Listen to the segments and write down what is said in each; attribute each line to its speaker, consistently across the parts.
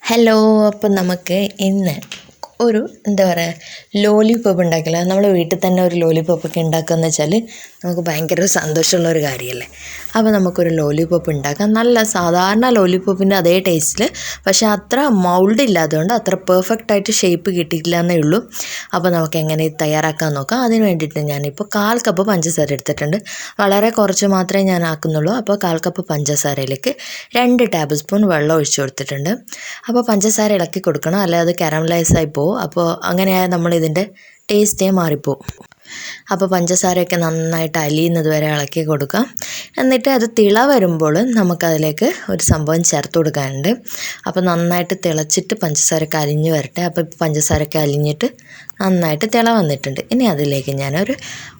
Speaker 1: Hello. അപ്പം നമുക്ക് ഇന്ന് ഒരു എന്താ പറയുക ലോലിപോപ്പ് ഉണ്ടാക്കില്ല. നമ്മൾ വീട്ടിൽ തന്നെ ഒരു ലോലിപോപ്പൊക്കെ ഉണ്ടാക്കുകയെന്ന് വെച്ചാൽ നമുക്ക് ഭയങ്കര സന്തോഷമുള്ള ഒരു കാര്യമല്ലേ. അപ്പോൾ നമുക്കൊരു ലോലിപോപ്പ് ഉണ്ടാക്കാം. നല്ല സാധാരണ ലോലിപോപ്പിൻ്റെ അതേ ടേസ്റ്റിൽ, പക്ഷേ അത്ര മൗൾഡ് ഇല്ലാത്തതുകൊണ്ട് അത്ര പെർഫെക്റ്റായിട്ട് ഷേപ്പ് കിട്ടിയിട്ടില്ല എന്നേ ഉള്ളൂ. അപ്പോൾ നമുക്ക് എങ്ങനെ തയ്യാറാക്കാൻ നോക്കാം. അതിന് വേണ്ടിയിട്ട് ഞാനിപ്പോൾ 1/4 കപ്പ് പഞ്ചസാര എടുത്തിട്ടുണ്ട്. വളരെ കുറച്ച് മാത്രമേ ഞാൻ ആക്കുന്നുള്ളൂ. അപ്പോൾ 1/4 കപ്പ് പഞ്ചസാരയിലേക്ക് 2 ടേബിൾ സ്പൂൺ വെള്ളം ഒഴിച്ചു കൊടുത്തിട്ടുണ്ട്. അപ്പോൾ പഞ്ചസാര ഇളക്കി കൊടുക്കണം, അല്ലാതെ അത് കാരമലൈസായി പോകും. അപ്പോൾ അങ്ങനെയായാൽ നമ്മളിതിൻ്റെ ടേസ്റ്റേ മാറിപ്പോവും. അപ്പോൾ പഞ്ചസാരയൊക്കെ നന്നായിട്ട് അലിയുന്നത് വരെ ഇളക്കി കൊടുക്കാം. എന്നിട്ട് അത് തിള വരുമ്പോൾ നമുക്കതിലേക്ക് ഒരു സംഭവം ചേർത്ത് കൊടുക്കാനുണ്ട്. അപ്പോൾ നന്നായിട്ട് തിളച്ചിട്ട് പഞ്ചസാരയൊക്കെ അലിഞ്ഞ് വരട്ടെ. അപ്പോൾ പഞ്ചസാരയൊക്കെ അലിഞ്ഞിട്ട് നന്നായിട്ട് തിള വന്നിട്ടുണ്ട്. ഇനി അതിലേക്ക്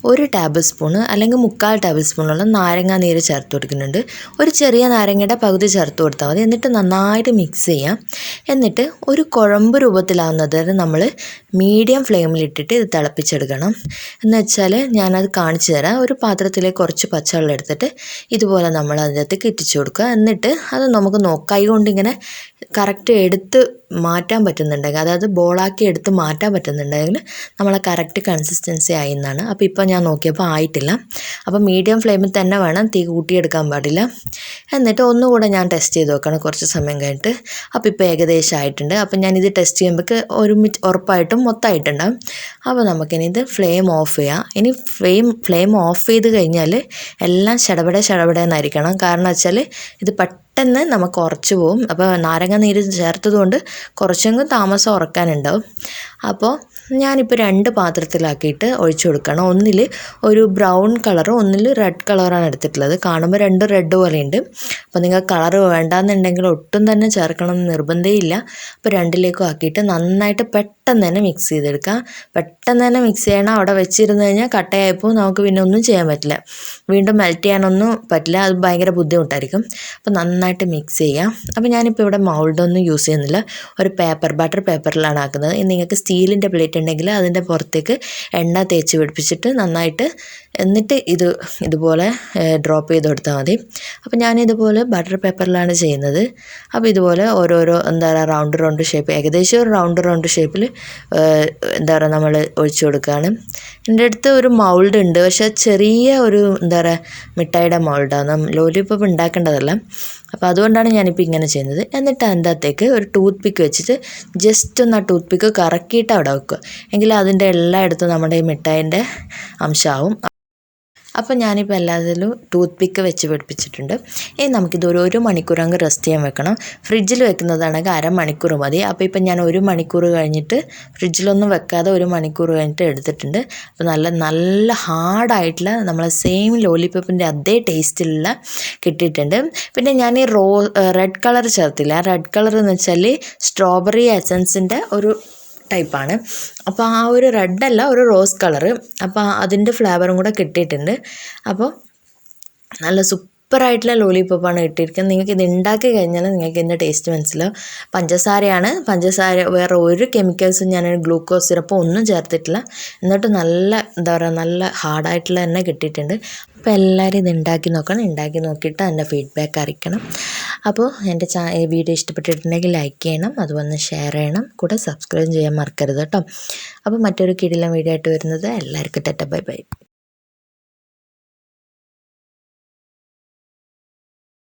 Speaker 1: ഒരു ടേബിൾ സ്പൂണ് അല്ലെങ്കിൽ 1/4 ടേബിൾ സ്പൂണോളം നാരങ്ങ നീര് ചേർത്ത് കൊടുക്കുന്നുണ്ട്. ഒരു ചെറിയ നാരങ്ങയുടെ പകുതി ചേർത്ത് കൊടുത്താൽ മതി. എന്നിട്ട് നന്നായിട്ട് മിക്സ് ചെയ്യാം. എന്നിട്ട് ഒരു കുഴമ്പ് രൂപത്തിലാവുന്നത് വരെ നമ്മൾ മീഡിയം ഫ്ലെയിമിലിട്ടിട്ട് ഇത് തിളപ്പിച്ചെടുക്കണം. എന്ന് വെച്ചാൽ ഞാനത് കാണിച്ചു തരാം. ഒരു പാത്രത്തിലേക്ക് കുറച്ച് പച്ചവെള്ളം എടുത്തിട്ട് ഇതുപോലെ നമ്മൾ അതിനകത്തേക്ക് ഇറ്റിച്ചു കൊടുക്കുക. എന്നിട്ട് അത് നമുക്ക് കൈ കൊണ്ടിങ്ങനെ കറക്റ്റ് എടുത്ത് മാറ്റാൻ പറ്റുന്നുണ്ടെങ്കിൽ, അതായത് ബോളാക്കി എടുത്ത് മാറ്റാൻ പറ്റുന്നുണ്ടെങ്കിൽ നമ്മളെ കറക്റ്റ് കൺസിസ്റ്റൻസി ആയി എന്നാണ്. അപ്പോൾ ഇപ്പോൾ ഞാൻ നോക്കിയപ്പോൾ ആയിട്ടില്ല. അപ്പോൾ മീഡിയം ഫ്ലെയിമിൽ തന്നെ വേണം, തീ കൂട്ടിയെടുക്കാൻ പാടില്ല. എന്നിട്ട് ഒന്നുകൂടെ ഞാൻ ടെസ്റ്റ് ചെയ്ത് നോക്കണം കുറച്ച് സമയം കഴിഞ്ഞിട്ട്. അപ്പോൾ ഇപ്പോൾ ഏകദേശം ആയിട്ടുണ്ട്. അപ്പോൾ ഞാനിത് ടെസ്റ്റ് ചെയ്യുമ്പോൾ ഒരുമിച്ച് ഉറപ്പായിട്ടും മൊത്തമായിട്ടുണ്ടാകും. അപ്പോൾ നമുക്കിനി ഇത് ഫ്ലെയിം ഓഫ് ചെയ്യാം. ഇനി ഫ്ലെയിം ഓഫ് ചെയ്ത് കഴിഞ്ഞാൽ എല്ലാം ശടപടയെന്നായിരിക്കണം. കാരണം വെച്ചാൽ ഇത് പെട്ടെന്ന് നമുക്ക് ഉറച്ചു പോകും. അപ്പോൾ നാരങ്ങ നീര് ചേർത്തതുകൊണ്ട് കുറച്ചെങ്കിലും താമസം ഉറക്കാനുണ്ടാവും. അപ്പോൾ ഞാനിപ്പോൾ 2 പാത്രത്തിലാക്കിയിട്ട് ഒഴിച്ചു കൊടുക്കണം. ഒന്നിൽ ഒരു ബ്രൗൺ കളറും ഒന്നിൽ റെഡ് കളറാണ് എടുത്തിട്ടുള്ളത്. കാണുമ്പോൾ 2 റെഡ് പോലെയുണ്ട്. അപ്പോൾ നിങ്ങൾ കളറ് വേണ്ടാന്നുണ്ടെങ്കിൽ ഒട്ടും തന്നെ ചേർക്കണം എന്ന് നിർബന്ധമില്ല. അപ്പോൾ 2ലേക്കും ആക്കിയിട്ട് നന്നായിട്ട് പെട്ടെന്ന് തന്നെ മിക്സ് ചെയ്തെടുക്കാം. പെട്ടെന്ന് തന്നെ മിക്സ് ചെയ്യണം. അവിടെ വെച്ചിരുന്ന് കഴിഞ്ഞാൽ കട്ടയായപ്പോൾ നമുക്ക് പിന്നെ ഒന്നും ചെയ്യാൻ പറ്റില്ല. വീണ്ടും മെൽറ്റ് ചെയ്യാനൊന്നും പറ്റില്ല. അത് ഭയങ്കര ബുദ്ധിമുട്ടായിരിക്കും. അപ്പോൾ നന്നായിട്ട് മിക്സ് ചെയ്യാം. അപ്പോൾ ഞാനിപ്പോൾ ഇവിടെ മൗൾഡൊന്നും യൂസ് ചെയ്യുന്നില്ല. ഒരു ബട്ടർ പേപ്പറിലാണ് ആക്കുന്നത്. നിങ്ങൾക്ക് സ്റ്റീലിൻ്റെ പ്ലേറ്റ് ഉണ്ടെങ്കിൽ അതിൻ്റെ പുറത്തേക്ക് എണ്ണ തേച്ച് പിടിപ്പിച്ചിട്ട് നന്നായിട്ട്, എന്നിട്ട് ഇതുപോലെ ഡ്രോപ്പ് ചെയ്ത് കൊടുത്താൽ മതി. അപ്പോൾ ഞാനിതുപോലെ ബട്ടർ പേപ്പറിലാണ് ചെയ്യുന്നത്. അപ്പോൾ ഇതുപോലെ ഓരോരോ റൗണ്ട് ഷേപ്പ്, ഏകദേശം ഒരു റൗണ്ട് ഷേപ്പിൽ നമ്മൾ ഒഴിച്ചു കൊടുക്കുകയാണ്. എൻ്റെ അടുത്ത് ഒരു മൗൾഡ് ഉണ്ട്, പക്ഷേ ചെറിയ ഒരു മിഠായിയുടെ മൗൾഡാണ്. ലോലിപോപ്പ് ഉണ്ടാക്കേണ്ടതല്ല. അപ്പോൾ അതുകൊണ്ടാണ് ഞാനിപ്പോൾ ഇങ്ങനെ ചെയ്യുന്നത്. എന്നിട്ട് അതിൻ്റെ അകത്തേക്ക് ഒരു ടൂത്ത് പിക്ക് വെച്ചിട്ട് ജസ്റ്റ് ഒന്ന് ആ ടൂത്ത് പിക്ക് കറക്കിയിട്ട് അവിടെ വെക്കുക. എങ്കിൽ അതിൻ്റെ എല്ലായിടത്തും നമ്മുടെ ഈ മിഠായിൻ്റെ അംശമാവും. അപ്പോൾ ഞാനിപ്പോൾ എല്ലാത്തിലും ടൂത്ത് പിക്ക് വെച്ച് പിടിപ്പിച്ചിട്ടുണ്ട്. ഇനി നമുക്കിത് ഒരു മണിക്കൂർ അങ്ങ് റെസ്റ്റ് ചെയ്യാൻ വെക്കണം. ഫ്രിഡ്ജിൽ വെക്കുന്നതാണെങ്കിൽ 1/2 മണിക്കൂർ മതി. അപ്പോൾ ഇപ്പം ഞാൻ 1 മണിക്കൂർ കഴിഞ്ഞിട്ട്, ഫ്രിഡ്ജിലൊന്നും വെക്കാതെ 1 മണിക്കൂർ കഴിഞ്ഞിട്ട് എടുത്തിട്ടുണ്ട്. അപ്പോൾ നല്ല ഹാർഡായിട്ടുള്ള നമ്മളെ സെയിം ലോലിപോപ്പിൻ്റെ അതേ ടേസ്റ്റിലുള്ള കിട്ടിയിട്ടുണ്ട്. പിന്നെ ഞാൻ ഈ റെഡ് കളർ ചേർത്തില്ല. റെഡ് കളർ എന്ന് വെച്ചാൽ സ്ട്രോബെറി എസൻസിൻ്റെ ഒരു ടൈപ്പാണ്. അപ്പോൾ ആ ഒരു റെഡല്ല, ഒരു റോസ് കളറ്. അപ്പോൾ അതിൻ്റെ ഫ്ലേവറും കൂടെ കിട്ടിയിട്ടുണ്ട്. അപ്പോൾ നല്ല സൂപ്പറായിട്ടുള്ള ലോലിപോപ്പാണ് കിട്ടിയിരിക്കുന്നത്. നിങ്ങൾക്ക് ഇത് ഉണ്ടാക്കി കഴിഞ്ഞാൽ നിങ്ങൾക്ക് ഇതിൻ്റെ ടേസ്റ്റ് മനസ്സിലാവും. പഞ്ചസാര വേറെ ഒരു കെമിക്കൽസും ഞാൻ ഗ്ലൂക്കോസ് സിറപ്പോ ഒന്നും ചേർത്തിട്ടില്ല. എന്നിട്ട് നല്ല ഹാർഡായിട്ടുള്ള തന്നെ കിട്ടിയിട്ടുണ്ട്. അപ്പോൾ എല്ലാവരും ഇത് ഉണ്ടാക്കി നോക്കണം. ഉണ്ടാക്കി നോക്കിയിട്ട് എൻ്റെ ഫീഡ്ബാക്ക് അറിയിക്കണം. അപ്പോൾ എൻ്റെ വീഡിയോ ഇഷ്ടപ്പെട്ടിട്ടുണ്ടെങ്കിൽ ലൈക്ക് ചെയ്യണം, അതുപോലെ ഷെയർ ചെയ്യണം, കൂടെ സബ്സ്ക്രൈബ് ചെയ്യാൻ മറക്കരുത് കേട്ടോ. അപ്പോൾ മറ്റൊരു കിടിലൻ വീഡിയോ ആയിട്ട് വരുന്നത് എല്ലാവർക്കും ടാറ്റാ ബൈ ബൈ.